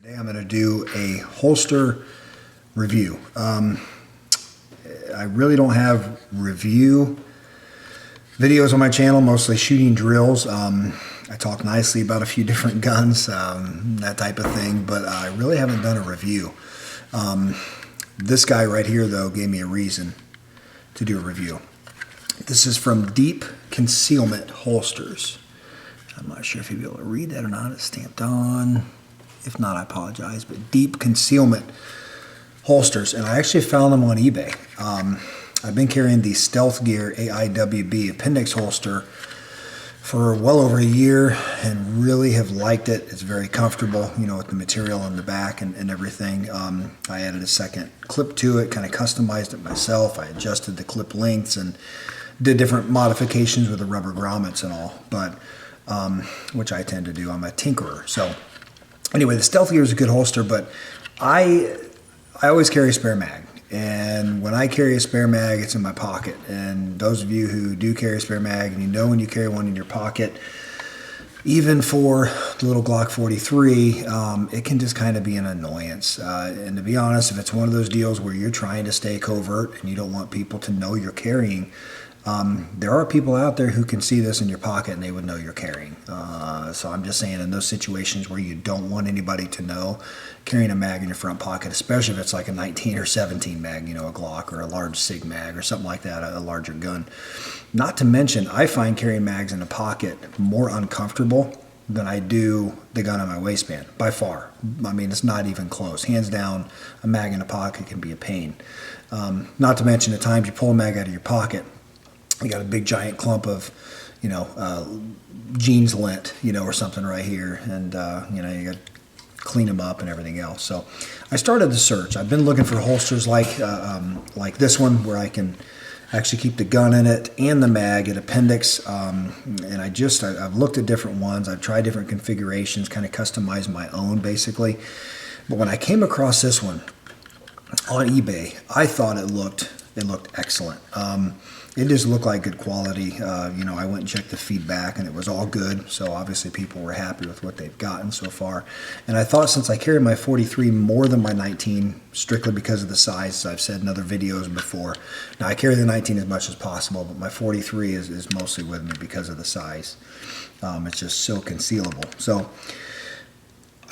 Today I'm going to do a holster review. I really don't have review videos on my channel, mostly shooting drills. I talk nicely about a few different guns, that type of thing, but I really haven't done a review. This guy right here, though, gave me a reason to do a review. This is from DEEP Concealment Holsters. I'm not sure if you'll be able to read that or not. It's stamped on. If not, I apologize. But DEEP Concealment Holsters, and I actually found them on eBay. I've been carrying the Stealth Gear AIWB appendix holster for well over a year and really have liked it. It's very comfortable, you know, with the material on the back and everything. I added a second clip to it, kind of customized it myself. I adjusted the clip lengths and did different modifications with the rubber grommets and all, but which I tend to do. I'm a tinkerer. So anyway, the Stealth Gear is a good holster, but I always carry a spare mag. And when I carry a spare mag, it's in my pocket. And those of you who do carry a spare mag, and you know when you carry one in your pocket, even for the little Glock 43, it can just kind of be an annoyance. And to be honest, if it's one of those deals where you're trying to stay covert and you don't want people to know you're carrying, there are people out there who can see this in your pocket and they would know you're carrying. So I'm just saying, in those situations where you don't want anybody to know, carrying a mag in your front pocket, especially if it's like a 19 or 17 mag, you know, a Glock or a large SIG mag or something like that, a larger gun. Not to mention, I find carrying mags in a pocket more uncomfortable than I do the gun on my waistband, by far. I mean, it's not even close. Hands down, a mag in a pocket can be a pain. Not to mention, at times you pull a mag out of your pocket, you got a big giant clump of, you know, jeans lint, you know, or something right here, and you know, you got to clean them up and everything else. So I started the search. I've been looking for holsters like this one, where I can actually keep the gun in it and the mag at appendix. And I've looked at different ones. I've tried different configurations, kind of customized my own basically. But when I came across this one on eBay, I thought it looked excellent. It just looked like good quality. You know, I went and checked the feedback and it was all good. So obviously people were happy with what they've gotten so far. And I thought, since I carry my 43 more than my 19, strictly because of the size, as I've said in other videos before. Now I carry the 19 as much as possible, but my 43 is mostly with me because of the size. It's just so concealable. So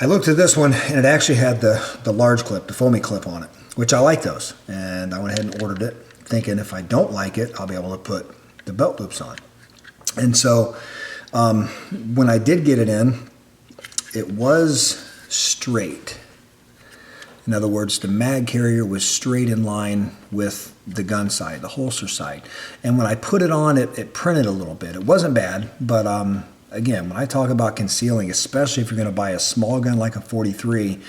I looked at this one and it actually had the large clip, the foamy clip on it, which I like those. And I went ahead and ordered it, thinking if I don't like it, I'll be able to put the belt loops on. And so when I did get it in, it was straight. In other words, the mag carrier was straight in line with the gun side, the holster side. And when I put it on, it printed a little bit. It wasn't bad, but again, when I talk about concealing, especially if you're going to buy a small gun like a 43,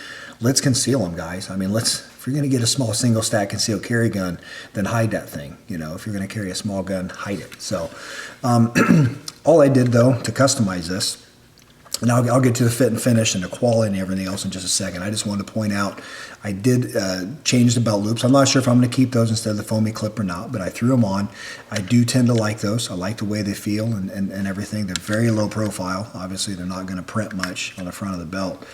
let's conceal them, guys. I mean, if you're going to get a small single stack concealed carry gun, then hide that thing. You know, if you're going to carry a small gun, hide it. So all I did, though, to customize this, and I'll get to the fit and finish and the quality and everything else in just a second. I just wanted to point out I did change the belt loops. I'm not sure if I'm going to keep those instead of the foamy clip or not, but I threw them on. I do tend to like those. I like the way they feel and everything. They're very low profile. Obviously, they're not going to print much on the front of the belt.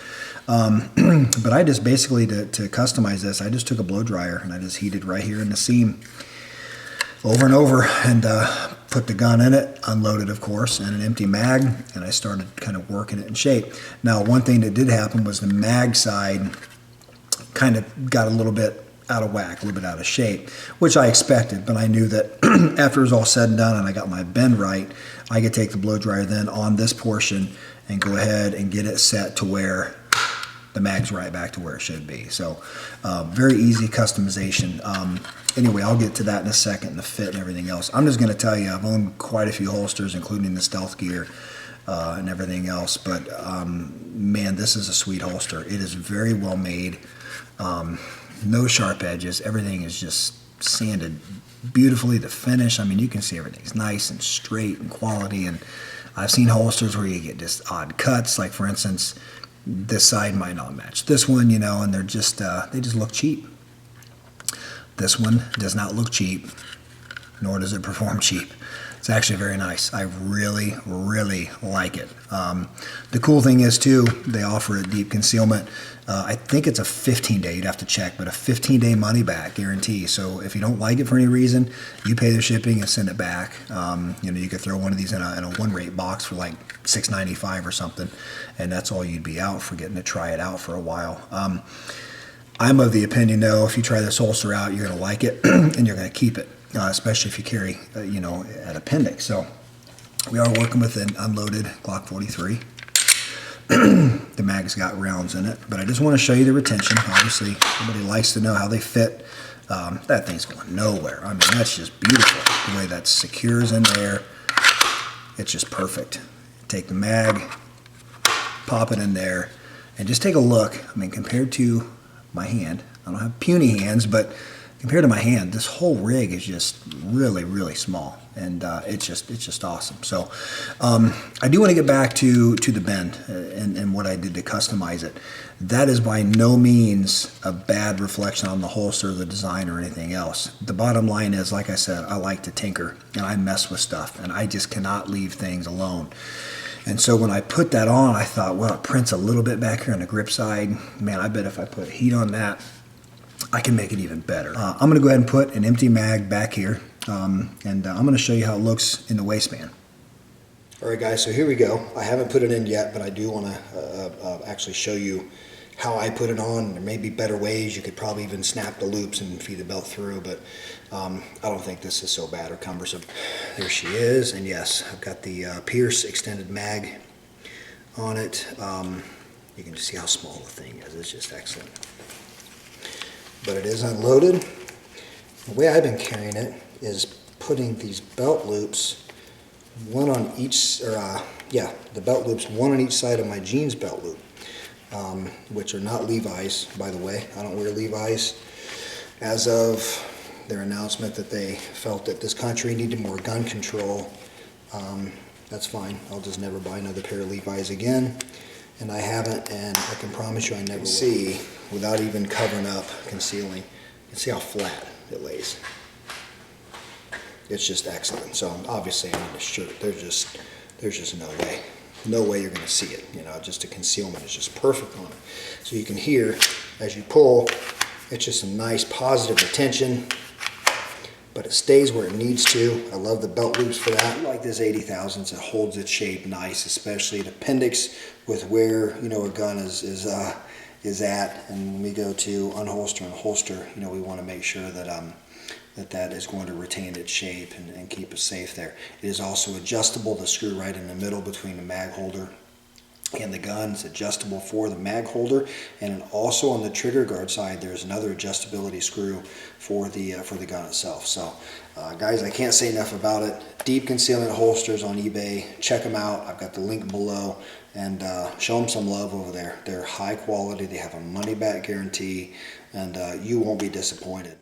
But I just basically, to customize this, I just took a blow dryer and I just heated right here in the seam over and over and put the gun in it, unloaded of course, and an empty mag, and I started kind of working it in shape. Now, one thing that did happen was the mag side kind of got a little bit out of whack, a little bit out of shape, which I expected, but I knew that after it was all said and done and I got my bend right, I could take the blow dryer then on this portion and go ahead and get it set to where the mag's right back to where it should be. So very easy customization. Anyway, I'll get to that in a second, and the fit and everything else. I'm just going to tell you, I've owned quite a few holsters, including the Stealth Gear and everything else, but man, this is a sweet holster. It is very well made. No sharp edges. Everything is just sanded beautifully. The finish, I mean, you can see everything's nice and straight and quality. And I've seen holsters where you get just odd cuts, like for instance, this side might not match this one, you know, and they just look cheap. This one does not look cheap, nor does it perform cheap. It's actually very nice. I really, really like it. The cool thing is too, they offer a deep concealment. I think it's a 15-day, you'd have to check, but a 15-day money back guarantee. So if you don't like it for any reason, you pay the shipping and send it back. You know, you could throw one of these in a one-rate box for like $6.95 or something, and that's all you'd be out for getting to try it out for a while. I'm of the opinion though, if you try this holster out, you're gonna like it and you're gonna keep it, especially if you carry, you know, an appendix. So we are working with an unloaded Glock 43. The mag's got rounds in it, but I just want to show you the retention. Obviously, everybody likes to know how they fit. That thing's going nowhere. I mean, that's just beautiful. The way that secures in there, it's just perfect. Take the mag, pop it in there, and just take a look. I mean, compared to my hand, I don't have puny hands, but compared to my hand, this whole rig is just really, really small, and it's just awesome. So I do want to get back to the bend and what I did to customize it. That is by no means a bad reflection on the holster, the design, or anything else. The bottom line is, like I said, I like to tinker and I mess with stuff, and I just cannot leave things alone. And so when I put that on, I thought, well, it prints a little bit back here on the grip side. Man, I bet if I put heat on that, I can make it even better. I'm going to go ahead and put an empty mag back here, and I'm going to show you how it looks in the waistband. All right, guys, so here we go. I haven't put it in yet, but I do want to actually show you how I put it on. There may be better ways. You could probably even snap the loops and feed the belt through, but I don't think this is so bad or cumbersome. There she is, and yes, I've got the Pierce extended mag on it. You can just see how small the thing is. It's just excellent. But it is unloaded. The way I've been carrying it is putting these belt loops, one on each, or the belt loops, one on each side of my jeans belt loop, which are not Levi's, by the way. I don't wear Levi's. As of their announcement that they felt that this country needed more gun control, that's fine. I'll just never buy another pair of Levi's again. And I haven't, and I can promise you I never will. See, without even covering up, concealing, you can see how flat it lays. It's just excellent. So obviously I'm in the shirt. There's just no way you're going to see it. You know, just the concealment is just perfect on it. So you can hear as you pull, it's just a nice positive retention, but it stays where it needs to. I love the belt loops for that. I like this 80,000s. It holds its shape nice, especially the appendix with where, you know, a gun is at. And when we go to unholster and holster, you know, we want to make sure that that is going to retain its shape and keep us safe there. It is also adjustable. The screw right in the middle between the mag holder and the gun is adjustable for the mag holder, and also on the trigger guard side there's another adjustability screw for the gun itself. So guys, I can't say enough about it. Deep Concealment holsters on eBay, check them out. I've got the link below, and show them some love over there. They're high quality, they have a money back guarantee, and you won't be disappointed.